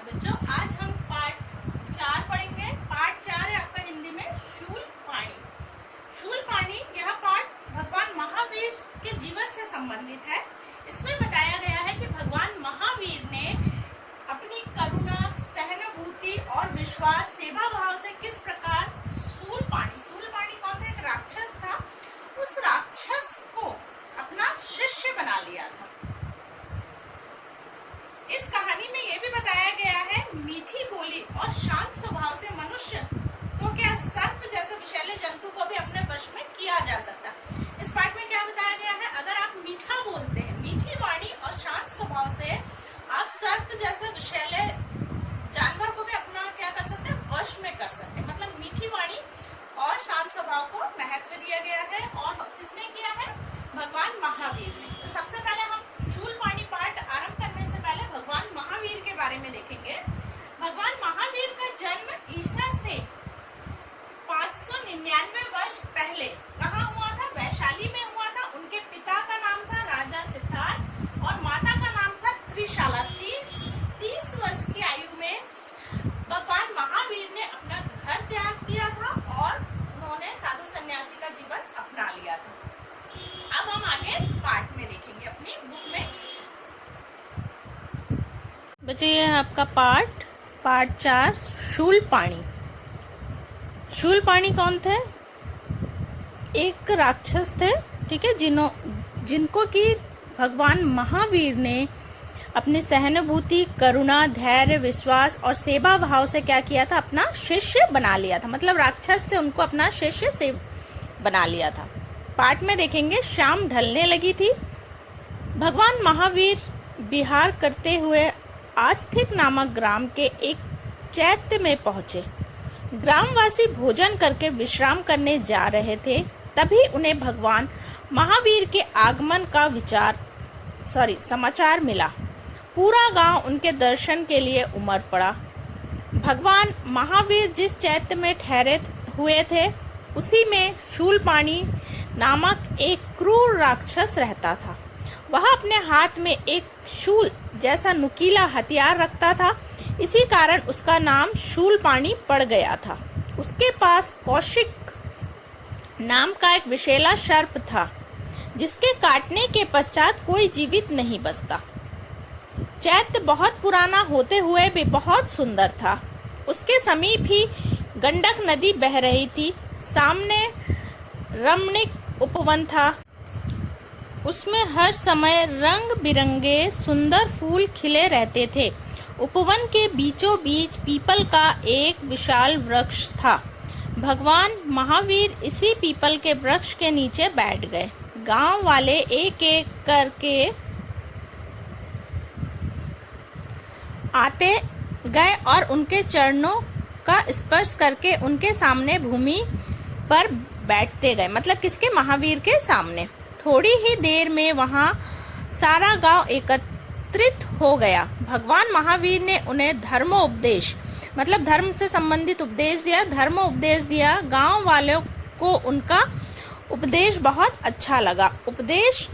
बच्चों, आज हम पार्ट 4 पढ़ेंगे। पार्ट 4 है आपका हिंदी में शूल पाणी। शूल पाणी यह पाठ भगवान महावीर के जीवन से संबंधित है। इसमें बताया गया है कि भगवान महावीर ने अपनी करुणा, सहानुभूति और विश्वास, सेवा भाव से किस प्रकार शूल पाणी कौन था? एक राक्षस था। उस राक्षस को अपना शिष्य बना लिया था। इस कहानी में यह भी बताया गया है मीठी बोली और शांत स्वभाव से मनुष्य तो क्या सर्प जैसे विषैले जंतु को भी अपने वश में किया जा सकता। इस पाठ में क्या बताया गया है? अगर आप मीठा बोलते हैं, मीठी वाणी और शांत स्वभाव से आप सर्प जैसे विषैले जानवर को भी अपना क्या कर सकते हैं? वश में कर सकते हैं। मतलब मीठी वाणी और शांत स्वभाव को महत्व दिया गया है। और किसने किया है? भगवान महावीर ने। तो सबसे पहले हम शूल पाणी पाठ आरंभ करने से पहले भगवान महावीर के बारे में देखेंगे। भगवान महावीर का जन्म ईसा से 599 वर्ष पहले कहाँ हुआ था? वैशाली में हुआ था। उनके पिता का नाम था राजा सिद्धार्थ और माता का नाम था त्रिशाला। 30 वर्ष की आयु में भगवान महावीर ने अपना घर त्याग किया था और उन्होंने साधु सन्यासी का जीवन अपना लिया था। अब हम आगे पाठ में देखेंगे अपनी बुक में। बच्चों, ये है आपका पार्ट 4 शूल पाणी। शूल पाणी कौन थे? एक राक्षस थे, ठीक है, जिनको कि भगवान महावीर ने अपनी सहानुभूति, करुणा, धैर्य, विश्वास और सेवा भाव से क्या किया था? अपना शिष्य बना लिया था। मतलब राक्षस से उनको अपना शिष्य से बना लिया था। पाठ में देखेंगे, शाम ढलने लगी थी। भगवान महावीर विहार करते हुए आस्तिक नामक ग्राम के एक चैत्य में पहुंचे। ग्रामवासी भोजन करके विश्राम करने जा रहे थे। तभी उन्हें भगवान महावीर के आगमन का समाचार मिला। पूरा गांव उनके दर्शन के लिए उमड़ पड़ा। भगवान महावीर जिस चैत्य में ठहरे हुए थे उसी में शूल पाणी नामक एक क्रूर राक्षस रहता था। वह अपने हाथ में एक शूल जैसा नुकीला हथियार रखता था। इसी कारण उसका नाम शूल पाणी पड़ गया था। उसके पास कौशिक नाम का एक विषैला सर्प था, जिसके काटने के पश्चात कोई जीवित नहीं बचता। चैत्य बहुत पुराना होते हुए भी बहुत सुंदर था। उसके समीप ही गंडक नदी बह रही थी। सामने रमणीक उपवन था। उसमें हर समय रंग बिरंगे सुंदर फूल खिले रहते थे। उपवन के बीचों बीच पीपल का एक विशाल वृक्ष था। भगवान महावीर इसी पीपल के वृक्ष के नीचे बैठ गए। गांव वाले एक एक करके आते गए और उनके चरणों का स्पर्श करके उनके सामने भूमि पर बैठते गए। मतलब किसके? महावीर के सामने। थोड़ी ही देर में वहाँ सारा गांव एकत्रित हो गया। भगवान महावीर ने उन्हें धर्मोपदेश, मतलब धर्म से संबंधित उपदेश दिया, धर्मोपदेश दिया। गांव वालों को उनका उपदेश बहुत अच्छा लगा। उपदेश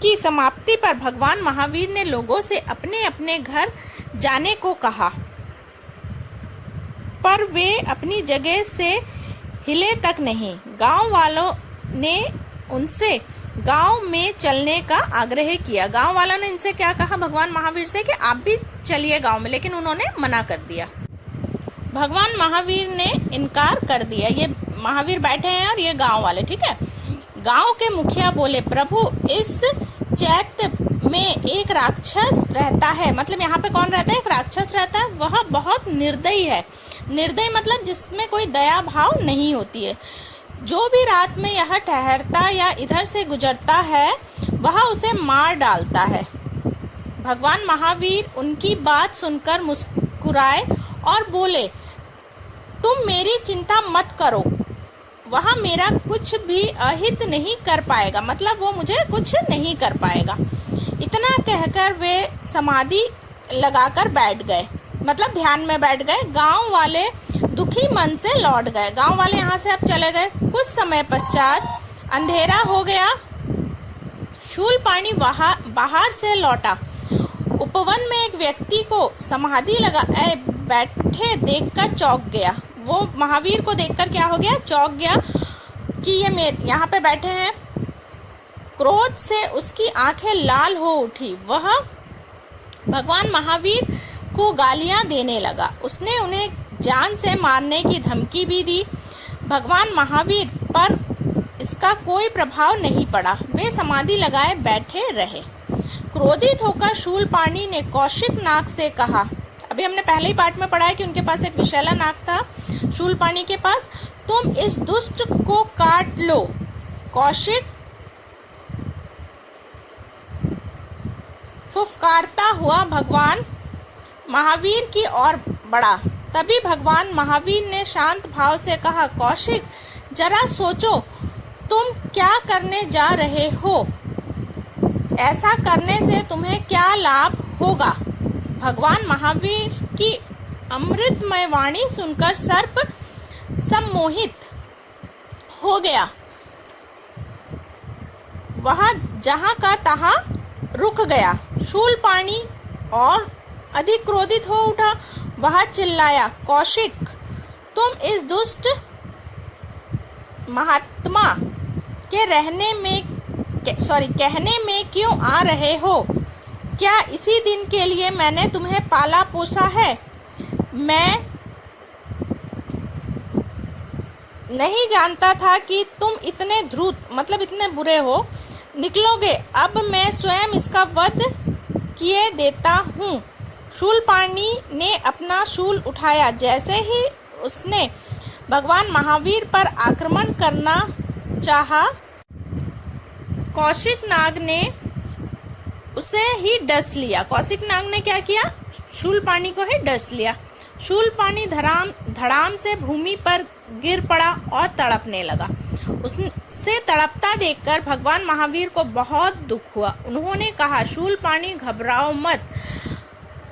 की समाप्ति पर भगवान महावीर ने लोगों से अपने अपने घर जाने को कहा, पर वे अपनी जगह से हिले तक नहीं। गांव वालों ने उनसे गांव में चलने का आग्रह किया। गांव वालों ने इनसे क्या कहा? भगवान महावीर से कि आप भी चलिए गांव में, लेकिन उन्होंने मना कर दिया। भगवान महावीर ने इनकार कर दिया। ये महावीर बैठे हैं और ये गांव वाले, ठीक है। गांव के मुखिया बोले, प्रभु, इस चैत्य में एक राक्षस रहता है। मतलब यहाँ पे कौन रहता है? एक राक्षस रहता है। वह बहुत निर्दयी है। निर्दयी मतलब जिसमें कोई दया भाव नहीं होती है। जो भी रात में यह ठहरता या इधर से गुजरता है वह उसे मार डालता है। भगवान महावीर उनकी बात सुनकर मुस्कुराए और बोले, तुम मेरी चिंता मत करो, वह मेरा कुछ भी अहित नहीं कर पाएगा। मतलब वो मुझे कुछ नहीं कर पाएगा। इतना कहकर वे समाधि लगाकर बैठ गए, मतलब ध्यान में बैठ गए। गांव वाले दुखी मन से लौट गए। गांव वाले यहाँ से अब चले गए। कुछ समय पश्चात अंधेरा हो गया। शूल पाणी बाहर से लौटा। उपवन में एक व्यक्ति को समाधि लगा बैठे देखकर चौंक गया। वो महावीर को देखकर क्या हो गया? चौंक गया कि ये मेरे यहाँ पे बैठे हैं। क्रोध से उसकी आंखें लाल हो उठी। वह भगवान महावीर को गालियां देने लगा। उसने उन्हें जान से मारने की धमकी भी दी। भगवान महावीर पर इसका कोई प्रभाव नहीं पड़ा। वे समाधि लगाए बैठे रहे। क्रोधित होकर शूलपाणी ने कौशिक नाग से कहा, अभी हमने पहले ही पार्ट में पढ़ा है कि उनके पास एक विषैला नाग था शूलपाणी के पास, तुम इस दुष्ट को काट लो। कौशिक फुफकारता हुआ भगवान महावीर की ओर बढ़ा। तभी भगवान महावीर ने शांत भाव से कहा, कौशिक जरा सोचो, तुम क्या करने जा रहे हो? ऐसा करने से तुम्हें क्या लाभ होगा? भगवान महावीर की अमृतमय वाणी सुनकर सर्प सम्मोहित हो गया। वह जहां का तहां रुक गया। शूलपाणी और अधिक क्रोधित हो उठा। वह चिल्लाया, कौशिक तुम इस दुष्ट महात्मा के कहने में क्यों आ रहे हो? क्या इसी दिन के लिए मैंने तुम्हें पाला पोसा है? मैं नहीं जानता था कि तुम इतने धूर्त इतने बुरे हो निकलोगे। अब मैं स्वयं इसका वध किए देता हूँ। शूलपाणी ने अपना शूल उठाया। जैसे ही उसने भगवान महावीर पर आक्रमण करना चाहा, कौशिक नाग ने उसे ही डस लिया। कौशिक नाग ने क्या किया? शूलपाणी को ही डस लिया। शूलपाणी धड़ाम से भूमि पर गिर पड़ा और तड़पने लगा। उसे तड़पता देखकर भगवान महावीर को बहुत दुख हुआ। उन्होंने कहा, शूलपाणी घबराओ मत,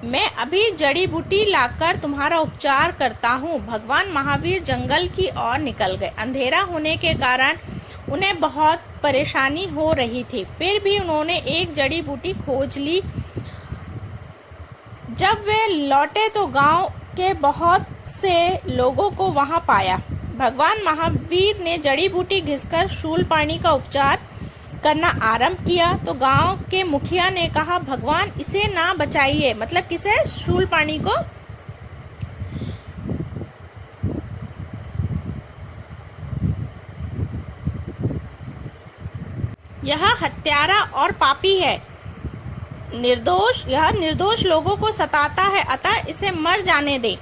मैं अभी जड़ी बूटी लाकर तुम्हारा उपचार करता हूँ। भगवान महावीर जंगल की ओर निकल गए। अंधेरा होने के कारण उन्हें बहुत परेशानी हो रही थी, फिर भी उन्होंने एक जड़ी बूटी खोज ली। जब वे लौटे तो गांव के बहुत से लोगों को वहां पाया। भगवान महावीर ने जड़ी बूटी घिसकर शूलपाणी का उपचार करना आरंभ किया तो गांव के मुखिया ने कहा, भगवान इसे ना बचाइए। किसे? शूलपाणी को। यह हत्यारा और पापी है, यह निर्दोष लोगों को सताता है, अतः इसे मर जाने दे।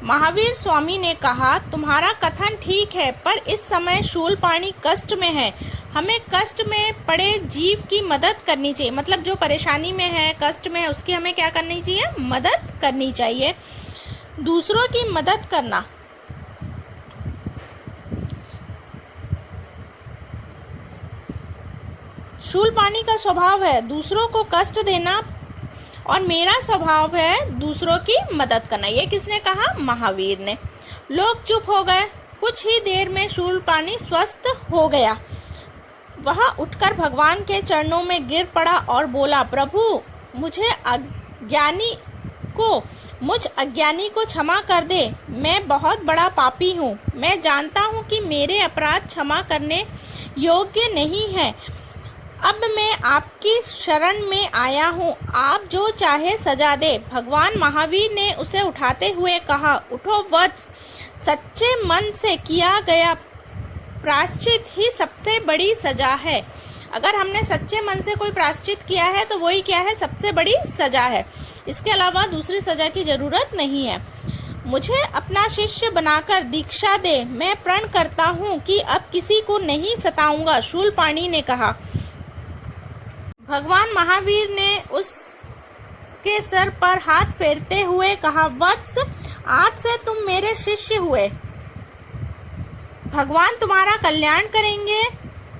महावीर स्वामी ने कहा, तुम्हारा कथन ठीक है, पर इस समय शूलपाणी कष्ट में है। हमें कष्ट में पड़े जीव की मदद करनी चाहिए। जो परेशानी में है, कष्ट में है, उसकी हमें क्या करनी चाहिए? मदद करनी चाहिए। दूसरों की मदद करना। शूलपाणी का स्वभाव है दूसरों को कष्ट देना और मेरा स्वभाव है दूसरों की मदद करना। ये किसने कहा? महावीर ने। लोग चुप हो गए। कुछ ही देर में शूलपाणी स्वस्थ हो गया। वह उठकर भगवान के चरणों में गिर पड़ा और बोला, प्रभु मुझ अज्ञानी को क्षमा कर दे। मैं बहुत बड़ा पापी हूँ। मैं जानता हूँ कि मेरे अपराध क्षमा करने योग्य नहीं है। अब मैं आपकी शरण में आया हूँ, आप जो चाहे सजा दे। भगवान महावीर ने उसे उठाते हुए कहा, उठो वत्स, सच्चे मन से किया गया प्रायश्चित ही सबसे बड़ी सजा है। अगर हमने सच्चे मन से कोई प्रायश्चित किया है तो वही क्या है? सबसे बड़ी सजा है। इसके अलावा दूसरी सजा की जरूरत नहीं है। मुझे अपना शिष्य बनाकर दीक्षा दे। मैं प्रण करता हूँ कि अब किसी को नहीं सताऊंगा। शूलपाणी ने कहा। भगवान महावीर ने उसके सर पर हाथ फेरते हुए कहा, वत्स, आज से तुम मेरे शिष्य हुए। भगवान तुम्हारा कल्याण करेंगे।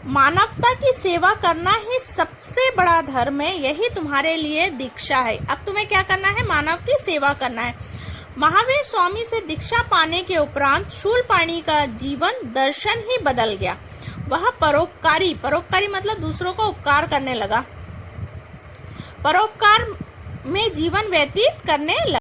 मानवता की सेवा करना ही सबसे बड़ा धर्म है। यही तुम्हारे लिए दीक्षा है। अब तुम्हें क्या करना है? मानव की सेवा करना है। महावीर स्वामी से दीक्षा पाने के उपरांत शूलपाणी का जीवन दर्शन ही बदल गया। वह परोपकारी दूसरों को उपकार करने लगा। परोपकार में जीवन व्यतीत करने लगे।